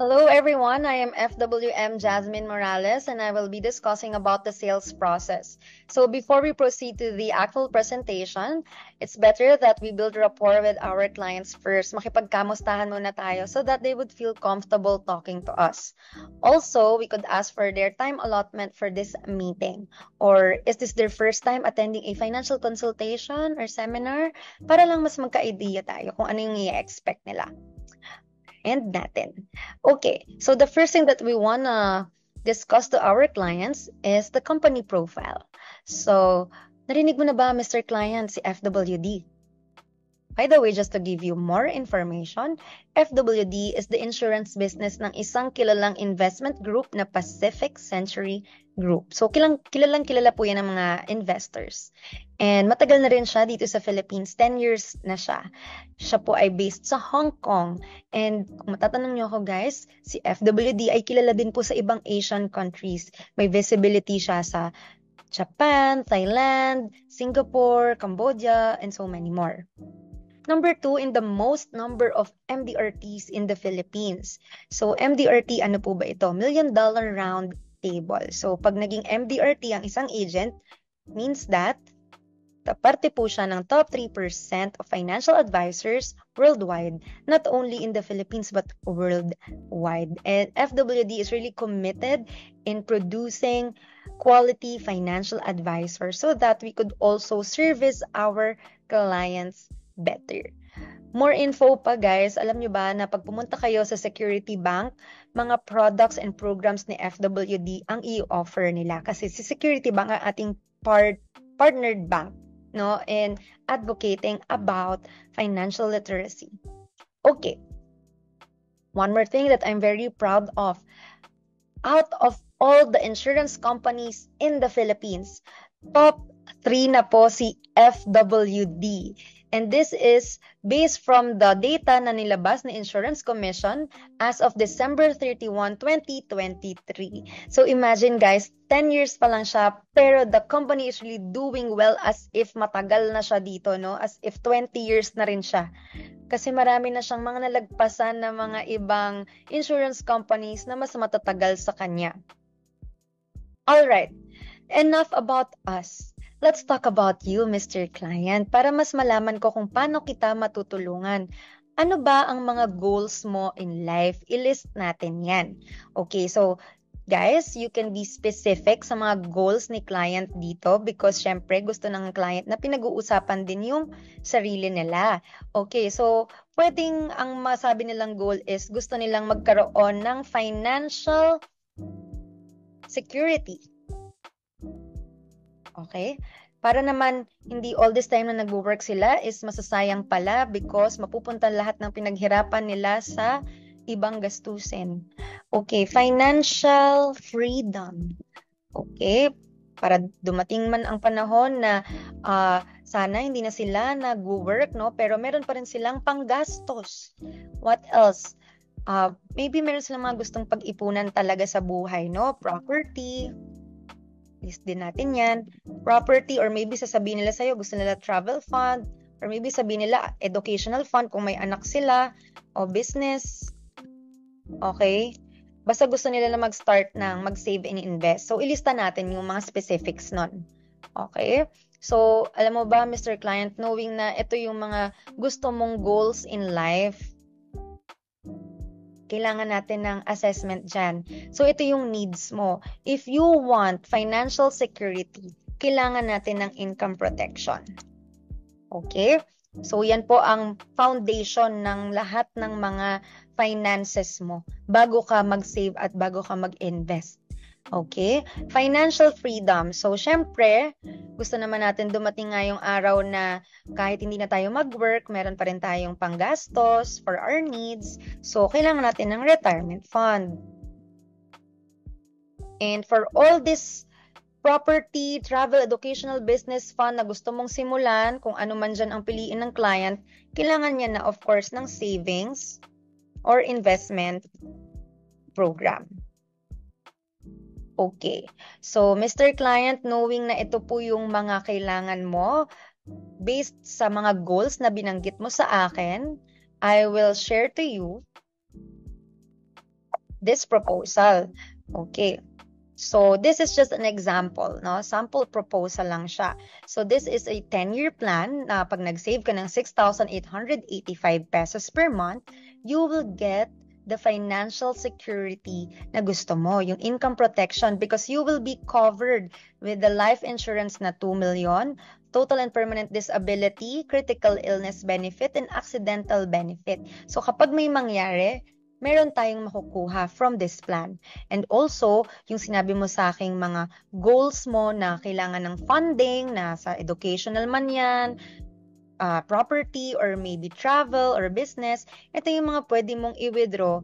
Hello everyone, I am FWM Jasmine Morales and I will be discussing about the sales process. So before we proceed to the actual presentation, it's better that we build rapport with our clients first. Makipagkamustahan muna tayo so that they would feel comfortable talking to us. Also, we could ask for their time allotment for this meeting. Or is this their first time attending a financial consultation or seminar? Para lang mas magka-idea tayo kung ano yung i-expect nila. And natin. Okay, so the first thing that we wanna discuss to our clients is the company profile. So, narinig mo na ba, Mr. Client, si FWD? By the way, just to give you more information, FWD is the insurance business ng isang kilalang investment group na Pacific Century Group. So, kilala po yan ng mga investors. And matagal na rin siya dito sa Philippines. 10 years na siya. Siya po ay based sa Hong Kong. And kung matatanong niyo ako guys, si FWD ay kilala din po sa ibang Asian countries. May visibility siya sa Japan, Thailand, Singapore, Cambodia, and so many more. Number 2, in the most number of MDRTs in the Philippines. So, MDRT, ano po ba ito? $1 Million Round Table. So, pag naging MDRT ang isang agent, means that parte po siya ng top 3% of financial advisors worldwide, not only in the Philippines but worldwide. And FWD is really committed in producing quality financial advisors so that we could also service our clients better. More info pa guys, alam nyo ba na pag pumunta kayo sa Security Bank, mga products and programs ni FWD ang i-offer nila. Kasi si Security Bank ang ating partnered bank, no, in advocating about financial literacy. Okay. One more thing that I'm very proud of. Out of all the insurance companies in the Philippines, top 3 na po si FWD. And this is based from the data na nilabas ni Insurance Commission as of December 31, 2023. So imagine guys, 10 years pa lang siya, pero the company is really doing well as if matagal na siya dito, no? As if 20 years na rin siya. Kasi marami na siyang mga nalagpasan na mga ibang insurance companies na mas matatagal sa kanya. Alright, enough about us. Let's talk about you, Mr. Client, para mas malaman ko kung paano kita matutulungan. Ano ba ang mga goals mo in life? I-list natin yan. Okay, so guys, you can be specific sa mga goals ni client dito because syempre gusto ng client na pinag-uusapan din yung sarili nila. Okay, so pwedeng ang masabi nilang goal is gusto nilang magkaroon ng financial security. Okay? Para naman hindi all this time na nagwo-work sila is masasayang pala because mapupunta lahat ng pinaghirapan nila sa ibang gastusin. Okay, financial freedom. Okay, para dumating man ang panahon na sana hindi na sila nagwo-work, no? Pero meron pa rin silang panggastos. What else? Maybe meron silang mga gustong pag-ipunan talaga sa buhay, no? Property. List din natin yan. Property, or maybe sasabihin nila sa'yo, gusto nila travel fund, or maybe sabihin nila educational fund kung may anak sila, o business. Okay? Basta gusto nila na mag-start ng mag-save and invest. So, ilista natin yung mga specifics nun. Okay? So, alam mo ba, Mr. Client, knowing na ito yung mga gusto mong goals in life, kailangan natin ng assessment dyan. So, ito yung needs mo. If you want financial security, kailangan natin ng income protection. Okay? So, yan po ang foundation ng lahat ng mga finances mo bago ka mag-save at bago ka mag-invest. Okay? Financial freedom. So, syempre, gusto naman natin dumating nga yung araw na kahit hindi na tayo mag-work, meron pa rin tayong panggastos for our needs. So, kailangan natin ng retirement fund. And for all this property, travel, educational business fund na gusto mong simulan, kung ano man dyan ang piliin ng client, kailangan niya na, of course, ng savings or investment program. Okay. So, Mr. Client, knowing na ito po yung mga kailangan mo, based sa mga goals na binanggit mo sa akin, I will share to you this proposal. Okay. So this is just an example, no? Sample proposal lang siya. So this is a 10-year plan na pag nag-save ka ng 6,885 pesos per month, you will get the financial security na gusto mo, yung income protection, because you will be covered with the life insurance na 2 million, total and permanent disability, critical illness benefit, and accidental benefit. So kapag may mangyari, meron tayong makukuha from this plan. And also, yung sinabi mo sa aking mga goals mo na kailangan ng funding, na sa educational man yan, property, or maybe travel or business, ito yung mga pwede mong i-withdraw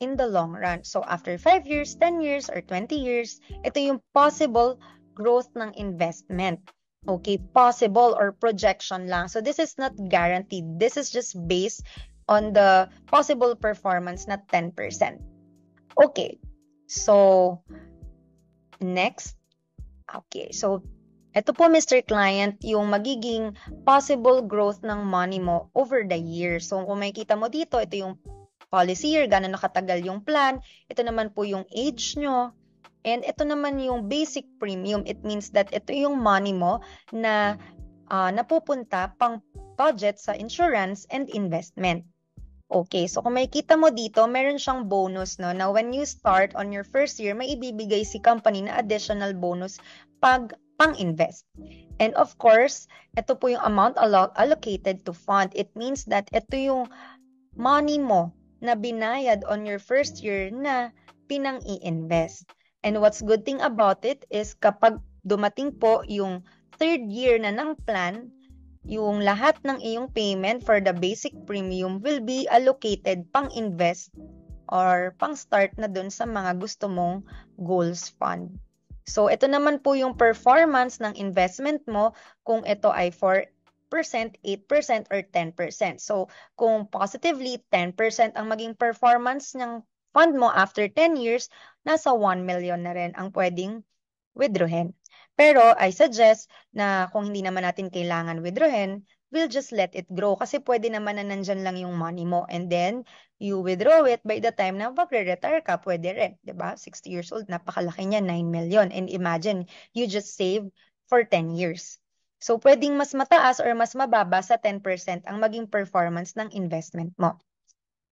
in the long run. So after 5 years, 10 years, or 20 years, ito yung possible growth ng investment. Okay, possible or projection lang. So this is not guaranteed. This is just based on the possible performance na 10%. Okay, so next. Okay, so ito po, Mr. Client, yung magiging possible growth ng money mo over the years. So kung makikita mo dito, ito yung policy year, gano'n nakatagal yung plan. Ito naman po yung age nyo. And ito naman yung basic premium. It means that ito yung money mo na napupunta pang budget sa insurance and investment. Okay, so kung makikita mo dito, meron siyang bonus, no? Now, when you start on your first year, may ibibigay si company na additional bonus pag pang-invest. And of course, ito po yung amount allocated to fund. It means that ito yung money mo na binayad on your first year na pinang i-invest. And what's good thing about it is kapag dumating po yung third year na ng plan, yung lahat ng iyong payment for the basic premium will be allocated pang-invest or pang-start na dun sa mga gusto mong goals fund. So, ito naman po yung performance ng investment mo kung ito ay 4%, 8%, or 10%. So, kung positively 10% ang maging performance ng fund mo after 10 years, nasa 1 million na rin ang pwedeng withdrawin. Pero I suggest na kung hindi naman natin kailangan withdrawin, we'll just let it grow kasi pwede naman na nandyan lang yung money mo and then you withdraw it by the time na magre-retire ka, pwede rin, di ba? 60 years old, napakalaki niya, 9 million. And imagine, you just save for 10 years. So, pwedeng mas mataas or mas mababa sa 10% ang maging performance ng investment mo.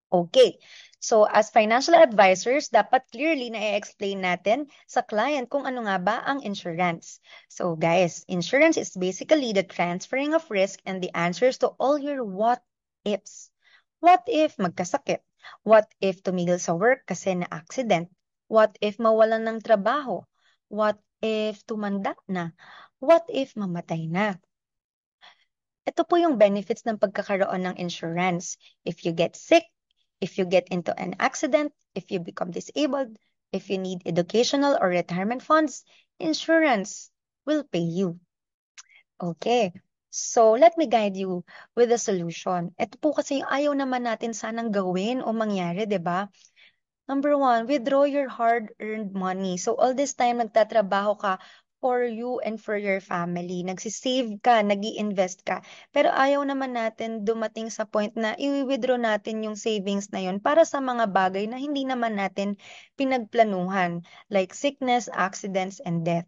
Okay. So, as financial advisors, dapat clearly na-explain natin sa client kung ano nga ba ang insurance. So, guys, insurance is basically the transferring of risk and the answers to all your what ifs. What if magkasakit? What if tumigil sa work kasi na-accident? What if mawalan ng trabaho? What if tumanda na? What if mamatay na? Ito po yung benefits ng pagkakaroon ng insurance. If you get sick, if you get into an accident, if you become disabled, if you need educational or retirement funds, insurance will pay you. Okay. So, let me guide you with a solution. Ito po kasi yung ayaw naman natin sanang gawin o mangyari, di ba? Number 1, withdraw your hard-earned money. So, all this time, nagtatrabaho ka for you and for your family. Nagsisave ka, nag-i-invest ka. Pero ayaw naman natin dumating sa point na i-withdraw natin yung savings na yun para sa mga bagay na hindi naman natin pinagplanuhan, like sickness, accidents, and death.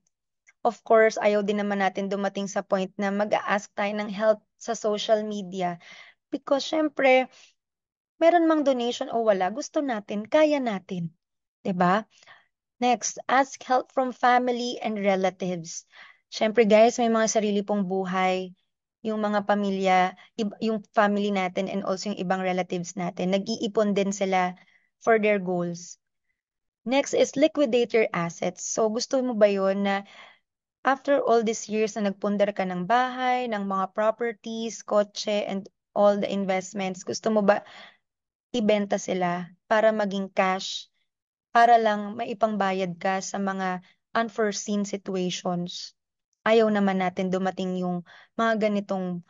Of course, ayaw din naman natin dumating sa point na mag-a-ask tayo ng help sa social media. Because syempre, meron mang donation o wala, gusto natin, kaya natin. 'Di ba? Next, ask help from family and relatives. Syempre guys, may mga sarili pong buhay. Yung mga pamilya, yung family natin and also yung ibang relatives natin, nag-iipon din sila for their goals. Next is liquidate your assets. So gusto mo ba yun na after all these years na nagpundar ka ng bahay, ng mga properties, kotse, and all the investments, gusto mo ba ibenta sila para maging cash, para lang maipangbayad ka sa mga unforeseen situations? Ayaw naman natin dumating yung mga ganitong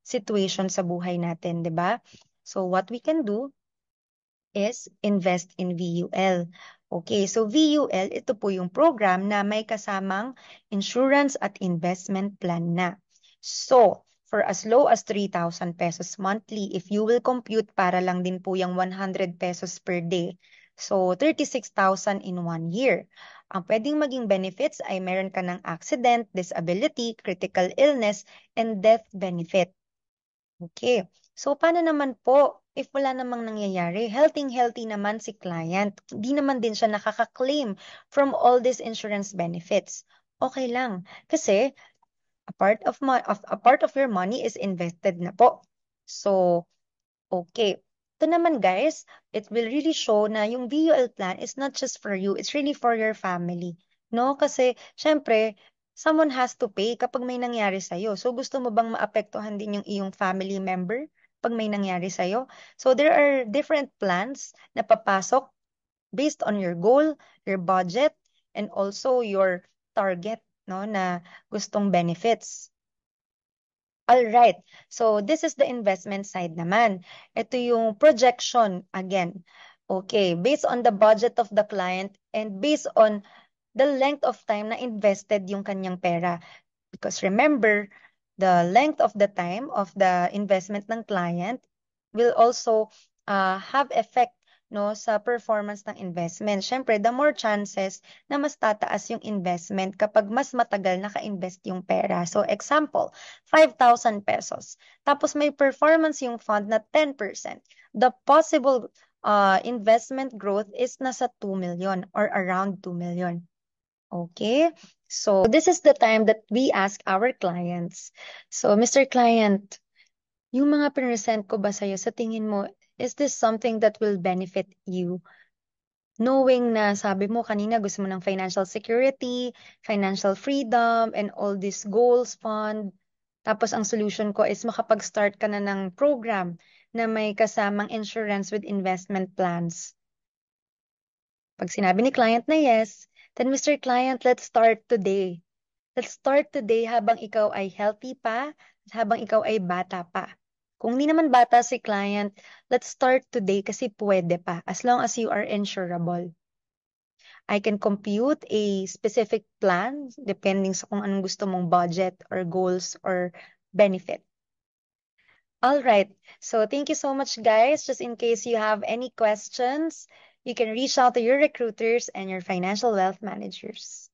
situation sa buhay natin, di ba? So what we can do is invest in VUL. Okay, so VUL, ito po yung program na may kasamang insurance at investment plan na. So, for as low as 3,000 pesos monthly if you will compute para lang din po yung 100 pesos per day. So, 36,000 in 1 year. Ang pwedeng maging benefits ay meron ka ng accident, disability, critical illness, and death benefit. Okay. So, paano naman po if wala namang nangyayari? Healthy naman si client. Hindi naman din siya nakaka-claim from all these insurance benefits. Okay lang. Kasi a part of your money is invested na po. So, okay. Ito naman guys, it will really show na yung VUL plan is not just for you, it's really for your family. No? Kasi, syempre, someone has to pay kapag may nangyari sa'yo. So, gusto mo bang maapektuhan din yung iyong family member pag may nangyari sa'yo? So, there are different plans na papasok based on your goal, your budget, and also your target, no, na gustong benefits. All right. So this is the investment side naman. Ito yung projection again. Okay, based on the budget of the client and based on the length of time na invested yung kanyang pera. Because remember, the length of the time of the investment ng client will also have effect no sa performance ng investment. Siyempre, the more chances na mas tataas yung investment kapag mas matagal naka-invest yung pera. So, example, 5,000 pesos. Tapos may performance yung fund na 10%. The possible investment growth is nasa 2 million or around 2 million. Okay, so this is the time that we ask our clients. So, Mr. Client, yung mga present ko ba sa'yo, sa tingin mo, is this something that will benefit you? Knowing na sabi mo kanina gusto mo ng financial security, financial freedom, and all these goals fund. Tapos ang solution ko is makapag-start ka na ng program na may kasamang insurance with investment plans. Pag sinabi ni client na yes, then Mr. Client, let's start today. Let's start today habang ikaw ay healthy pa, habang ikaw ay bata pa. Kung hindi naman bata si client, let's start today kasi pwede pa as long as you are insurable. I can compute a specific plan depending sa kung anong gusto mong budget or goals or benefit. All right. So thank you so much, guys. Just in case you have any questions, you can reach out to your recruiters and your financial wealth managers.